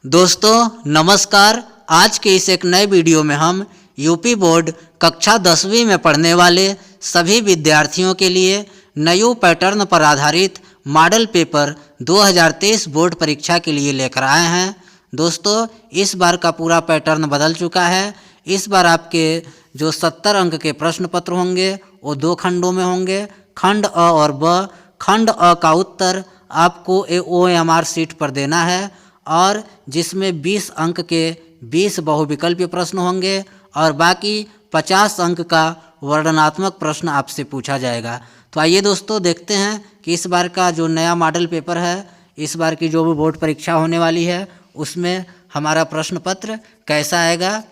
दोस्तों नमस्कार। आज के इस एक नए वीडियो में हम यूपी बोर्ड कक्षा 10वीं में पढ़ने वाले सभी विद्यार्थियों के लिए नयू पैटर्न पर आधारित मॉडल पेपर 2023 बोर्ड परीक्षा के लिए लेकर आए हैं। दोस्तों इस बार का पूरा पैटर्न बदल चुका है। इस बार आपके जो 70 अंक के प्रश्न पत्र होंगे वो 2 खंडों में होंगे, खंड अ और ब। खंड अ का उत्तर आपको OMR शीट पर देना है और जिसमें 20 अंक के 20 बहुविकल्पीय प्रश्न होंगे और बाकी 50 अंक का वर्णनात्मक प्रश्न आपसे पूछा जाएगा। तो आइए दोस्तों देखते हैं कि इस बार का जो नया मॉडल पेपर है, इस बार की जो भी बोर्ड परीक्षा होने वाली है उसमें हमारा प्रश्न पत्र कैसा आएगा।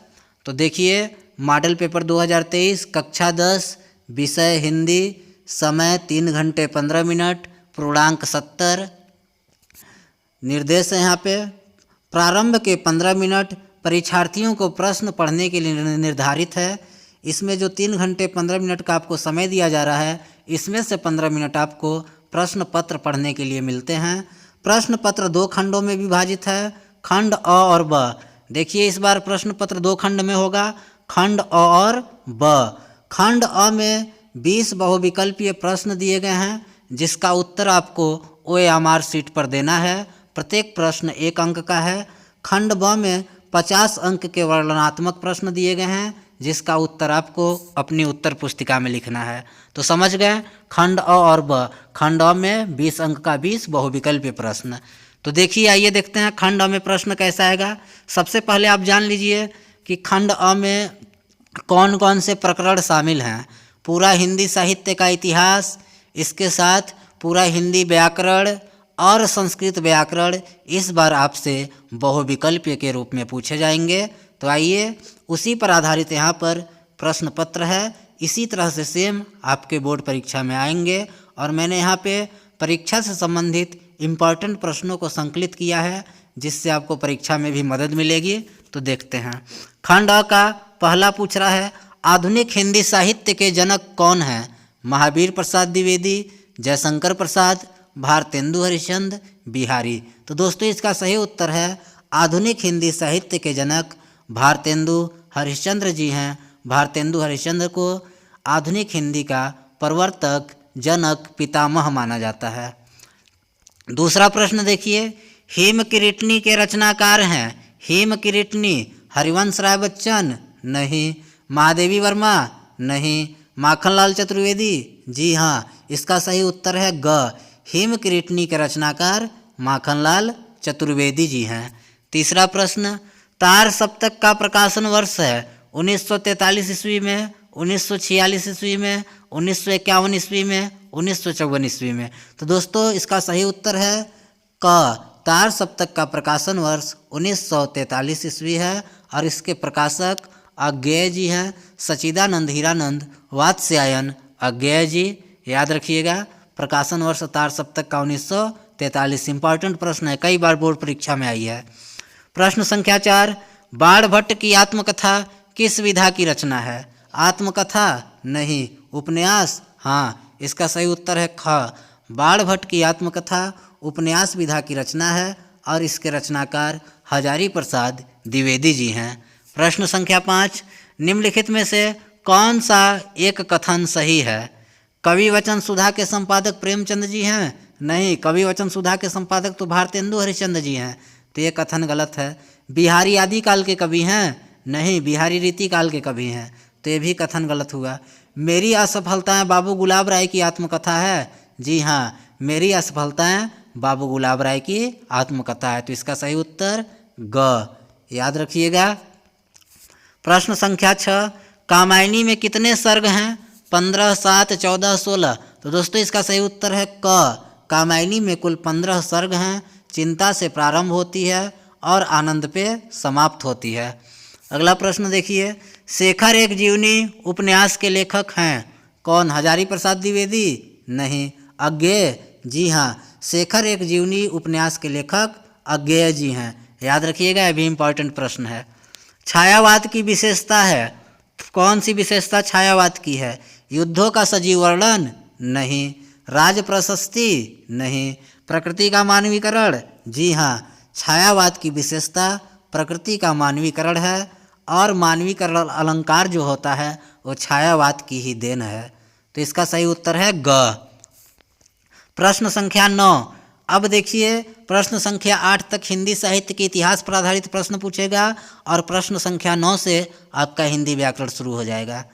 तो देखिए, मॉडल पेपर 2023 कक्षा 10 विषय हिंदी, समय 3 घंटे 15 मिनट, पूर्णांक 70। निर्देश है यहाँ पे, प्रारंभ के 15 मिनट परीक्षार्थियों को प्रश्न पढ़ने के लिए निर्धारित है। इसमें जो 3 घंटे 15 मिनट का आपको समय दिया जा रहा है, इसमें से 15 मिनट आपको प्रश्न पत्र पढ़ने के लिए मिलते हैं। प्रश्न पत्र 2 खंडों में विभाजित है, खंड अ और ब। देखिए इस बार प्रश्न पत्र 2 खंड में होगा, खंड अ और ब। खंड अ में 20 बहुविकल्पीय प्रश्न दिए गए हैं जिसका उत्तर आपको OMR शीट पर देना है। प्रत्येक प्रश्न 1 अंक का है। खंड ब में 50 अंक के वर्णनात्मक प्रश्न दिए गए हैं जिसका उत्तर आपको अपनी उत्तर पुस्तिका में लिखना है। तो समझ गए, खंड अ और ब। खंड अ में 20 अंक का 20 बहुविकल्पीय प्रश्न। तो देखिए आइए देखते हैं खंड अ में प्रश्न कैसा आएगा। सबसे पहले आप जान लीजिए कि खंड अ में कौन कौन से प्रकरण शामिल हैं। पूरा हिंदी साहित्य का इतिहास, इसके साथ पूरा हिंदी व्याकरण और संस्कृत व्याकरण इस बार आपसे बहुविकल्पीय के रूप में पूछे जाएंगे। तो आइए उसी पर आधारित यहाँ पर प्रश्न पत्र है। इसी तरह से सेम आपके बोर्ड परीक्षा में आएंगे और मैंने यहाँ पे परीक्षा से संबंधित इम्पॉर्टेंट प्रश्नों को संकलित किया है जिससे आपको परीक्षा में भी मदद मिलेगी। तो देखते हैं, खंड अ का पहला पूछ रहा है, आधुनिक हिंदी साहित्य के जनक कौन हैं? महावीर प्रसाद द्विवेदी, जयशंकर प्रसाद, भारतेंदु हरिश्चंद्र, बिहारी। तो दोस्तों इसका सही उत्तर है आधुनिक हिंदी साहित्य के जनक भारतेंदु हरिश्चंद्र जी हैं। भारतेंदु हरिश्चंद्र को आधुनिक हिंदी का प्रवर्तक, जनक, पितामह माना जाता है। दूसरा प्रश्न देखिए, हेमकिरीटनी के रचनाकार हैं। हेमकिरीटनी हरिवंश राय बच्चन? नहीं। महादेवी वर्मा? नहीं। माखनलाल चतुर्वेदी? जी हाँ, इसका सही उत्तर है ग। हेमकिरीटनी के रचनाकार माखनलाल चतुर्वेदी जी हैं। तीसरा प्रश्न, तार सप्तक का प्रकाशन वर्ष है 1943 ईस्वी में, 1946 ईस्वी में, 1951 ईस्वी में, 1954 ईस्वी में। तो दोस्तों इसका सही उत्तर है क। तार सप्तक का प्रकाशन वर्ष 1943 ईस्वी है और इसके प्रकाशक अज्ञेय जी हैं, सच्चिदानंद हीरानंद वात्स्यायन अज्ञेय जी। याद रखिएगा, प्रकाशन वर्ष तार सप्तक का 1943। इंपॉर्टेंट प्रश्न है, कई बार बोर्ड परीक्षा में आई है। प्रश्न संख्या 4, बाण भट्ट की आत्मकथा किस विधा की रचना है? आत्मकथा? नहीं। उपन्यास? हाँ, इसका सही उत्तर है ख। बाण भट्ट की आत्मकथा उपन्यास विधा की रचना है और इसके रचनाकार हजारी प्रसाद द्विवेदी जी हैं। प्रश्न संख्या 5, निम्नलिखित में से कौन सा एक कथन सही है? कवि वचन सुधा के संपादक प्रेमचंद जी हैं? नहीं। कवि वचन सुधा के संपादक तो भारतेंदु हरिश्चंद्र जी हैं। तो ये कथन गलत है। बिहारी आदि काल के कवि हैं? नहीं। बिहारी रीति काल के कवि हैं। तो ये भी कथन गलत हुआ। मेरी असफलताएं बाबू गुलाब राय की आत्मकथा है? जी हाँ, मेरी असफलताएं बाबू गुलाब राय की आत्मकथा है। तो इसका सही उत्तर ग। याद रखिएगा। प्रश्न संख्या 6, कामायनी में कितने सर्ग हैं? 15, 7, 14, 16। तो दोस्तों इसका सही उत्तर है क। कामायनी में कुल 15 सर्ग हैं। चिंता से प्रारंभ होती है और आनंद पे समाप्त होती है। अगला प्रश्न देखिए, शेखर एक जीवनी उपन्यास के लेखक हैं? कौन? हजारी प्रसाद द्विवेदी? नहीं। अज्ञेय? जी हाँ, शेखर एक जीवनी उपन्यास के लेखक अज्ञेय जी हैं। याद रखिएगा, यह भी इम्पॉर्टेंट प्रश्न है। छायावाद की विशेषता है? कौन सी विशेषता छायावाद की है? युद्धों का सजीव वर्णन? नहीं। राज प्रशस्ति? नहीं। प्रकृति का मानवीकरण? जी हाँ, छायावाद की विशेषता प्रकृति का मानवीकरण है और मानवीकरण अलंकार जो होता है वो छायावाद की ही देन है। तो इसका सही उत्तर है ग। प्रश्न संख्या 9। अब देखिए प्रश्न संख्या 8 तक हिंदी साहित्य के इतिहास पर आधारित प्रश्न पूछेगा और प्रश्न संख्या 9 से आपका हिंदी व्याकरण शुरू हो जाएगा।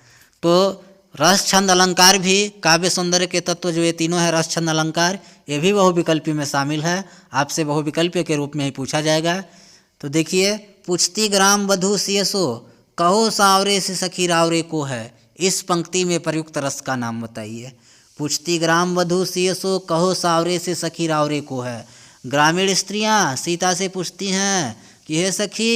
तो रस छंद अलंकार भी काव्य सौंदर्य के तत्व जो ये तीनों है, रस छंद अलंकार, ये भी बहुविकल्पी में शामिल है। आपसे बहुविकल्पी के रूप में ही पूछा जाएगा। तो देखिए, पूछती ग्राम वधू सियसो कहो सावरे से सखी रावरे को है, इस पंक्ति में प्रयुक्त रस का नाम बताइए। पूछती ग्राम वधू सियसो कहो सावरे से सखी रावरे को है। ग्रामीण स्त्रियां सीता से पूछती हैं कि हे सखी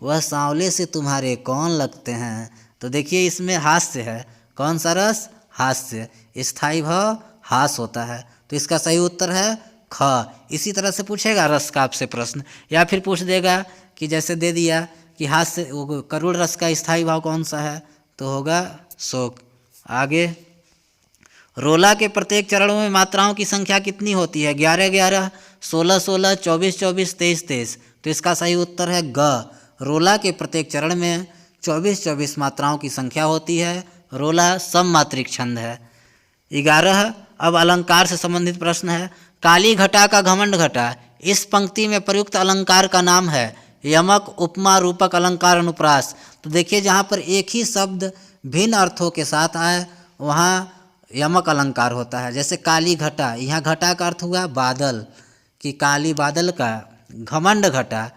वह सांवले से तुम्हारे कौन लगते हैं। तो देखिए इसमें हास्य है। कौन सा रस? हास्य। स्थायी भाव हास होता है। तो इसका सही उत्तर है ख। इसी तरह से पूछेगा रस का आपसे प्रश्न, या फिर पूछ देगा कि जैसे दे दिया कि हास्य करुण रस का स्थायी भाव कौन सा है, तो होगा शोक। आगे, रोला के प्रत्येक चरणों में मात्राओं की संख्या कितनी होती है? 11 11, 16 16, 24 24, 23 23। तो इसका सही उत्तर है ग। रोला के प्रत्येक चरण में 24 24 मात्राओं की संख्या होती है। रोला सममात्रिक छंद है। 11। अब अलंकार से संबंधित प्रश्न है। काली घटा का घमंड घटा, इस पंक्ति में प्रयुक्त अलंकार का नाम है यमक, उपमा, रूपक, अलंकार, अनुप्रास। तो देखिए जहाँ पर एक ही शब्द भिन्न अर्थों के साथ आए वहाँ यमक अलंकार होता है। जैसे काली घटा, यहाँ घटा का अर्थ हुआ बादल, कि काली बादल का घमंड घटा,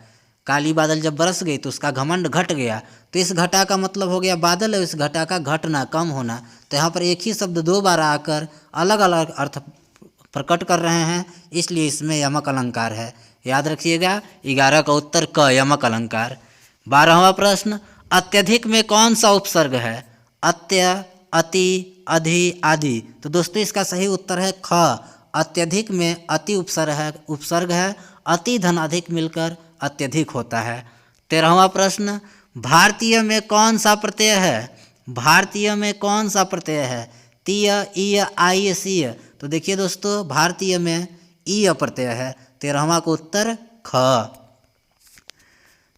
काली बादल जब बरस गई तो उसका घमंड घट गया। तो इस घटा का मतलब हो गया बादल और इस घटा का घटना, कम होना। तो यहाँ पर एक ही शब्द 2 बार आकर अलग अलग अर्थ प्रकट कर रहे हैं, इसलिए इसमें यमक अलंकार है। याद रखिएगा 11 का उत्तर क, यमक अलंकार। 12वां प्रश्न, अत्यधिक में कौन सा उपसर्ग है? अत्य, अति, अधि, आदि। तो दोस्तों इसका सही उत्तर है ख। अत्यधिक में अति उपसर्ग है। अति धन अधिक मिलकर अत्यधिक होता है। 13वां प्रश्न, भारतीय में कौन सा प्रत्यय है? भारतीय में कौन सा प्रत्यय है? तीय, ईय, आय, सीय। तो देखिए दोस्तों भारतीय में ईय प्रत्यय है। 13वां का उत्तर ख।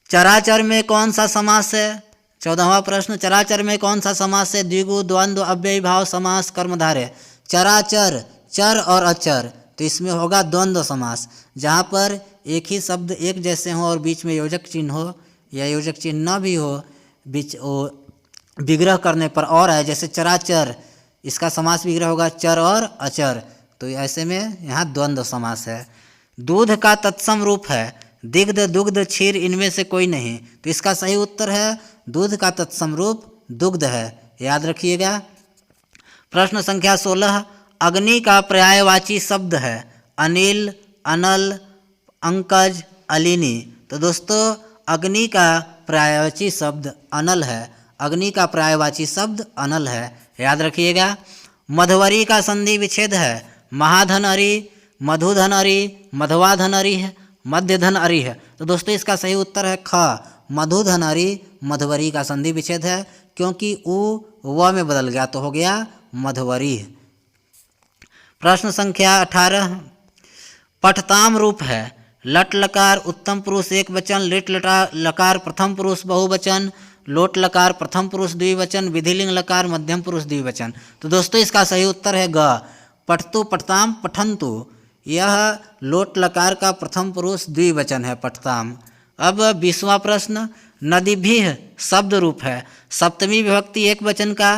चराचर में कौन सा समास है? 14वां प्रश्न, चराचर में कौन सा समास है? द्विगु, द्वंद्व, अव्ययी भाव समास, कर्मधारय। चराचर, चर और अचर, तो इसमें होगा द्वंद्व समास। जहाँ पर एक ही शब्द एक जैसे हो और बीच में योजक चिन्ह हो या योजक चिन्ह न भी हो, बीच विग्रह करने पर और है। जैसे चराचर, इसका समास विग्रह होगा चर और अचर, तो ऐसे में यहाँ द्वंद्व समास है। दूध का तत्सम रूप है दिग्ध, दुग्ध, क्षीर, इनमें से कोई नहीं। तो इसका सही उत्तर है दूध का तत्सम रूप दुग्ध है। याद रखिएगा। प्रश्न संख्या 16, अग्नि का पर्यायवाची शब्द है अनिल, अनल, अंकज, अलिनी। तो दोस्तों अग्नि का पर्यायवाची शब्द अनल है। अग्नि का पर्यायवाची शब्द अनल है। याद रखिएगा। मधवरी का संधि विच्छेद है महाधन अरि, मधुधन अरि, मधवाधन अरि है, मध्यधन अरि है। तो दोस्तों इसका सही उत्तर है ख। मधुधन अरि मधवरी का संधि विच्छेद है, क्योंकि उ व में बदल गया तो हो गया मधवरी। प्रश्न संख्या 18, पठताम रूप है लट लकार उत्तम पुरुष एक वचन, लिट लकार प्रथम पुरुष बहुवचन, लोट लकार प्रथम पुरुष द्विवचन, विधिलिंग लकार मध्यम पुरुष द्विवचन। तो दोस्तों इसका सही उत्तर है ग। पठतु, पठताम, पठन्तु, यह लोट लकार का प्रथम पुरुष द्विवचन है पठताम। अब 20वां प्रश्न, नदीभिः शब्द रूप है सप्तमी विभक्ति एक वचन का,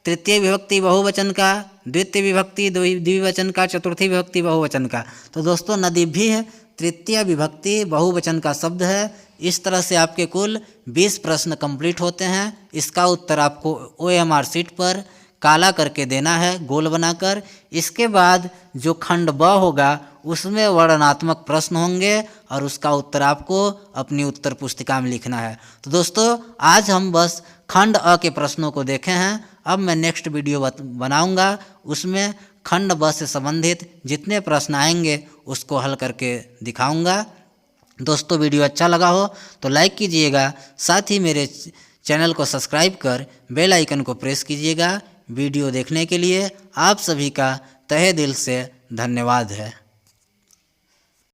तृतीय विभक्ति बहुवचन का, द्वितीय विभक्ति द्विवचन का, चतुर्थी विभक्ति बहुवचन का। तो दोस्तों नदीभिः तृतीय विभक्ति बहुवचन का शब्द है। इस तरह से आपके कुल 20 प्रश्न कंप्लीट होते हैं। इसका उत्तर आपको OMR शीट पर काला करके देना है, गोल बनाकर। इसके बाद जो खंड ब होगा उसमें वर्णनात्मक प्रश्न होंगे और उसका उत्तर आपको अपनी उत्तर पुस्तिका में लिखना है। तो दोस्तों आज हम बस खंड अ के प्रश्नों को देखे हैं। अब मैं नेक्स्ट वीडियो बनाऊंगा, उसमें खंड ब से संबंधित जितने प्रश्न आएंगे उसको हल करके दिखाऊंगा। दोस्तों वीडियो अच्छा लगा हो तो लाइक कीजिएगा, साथ ही मेरे चैनल को सब्सक्राइब कर बेल आइकन को प्रेस कीजिएगा। वीडियो देखने के लिए आप सभी का तहे दिल से धन्यवाद है।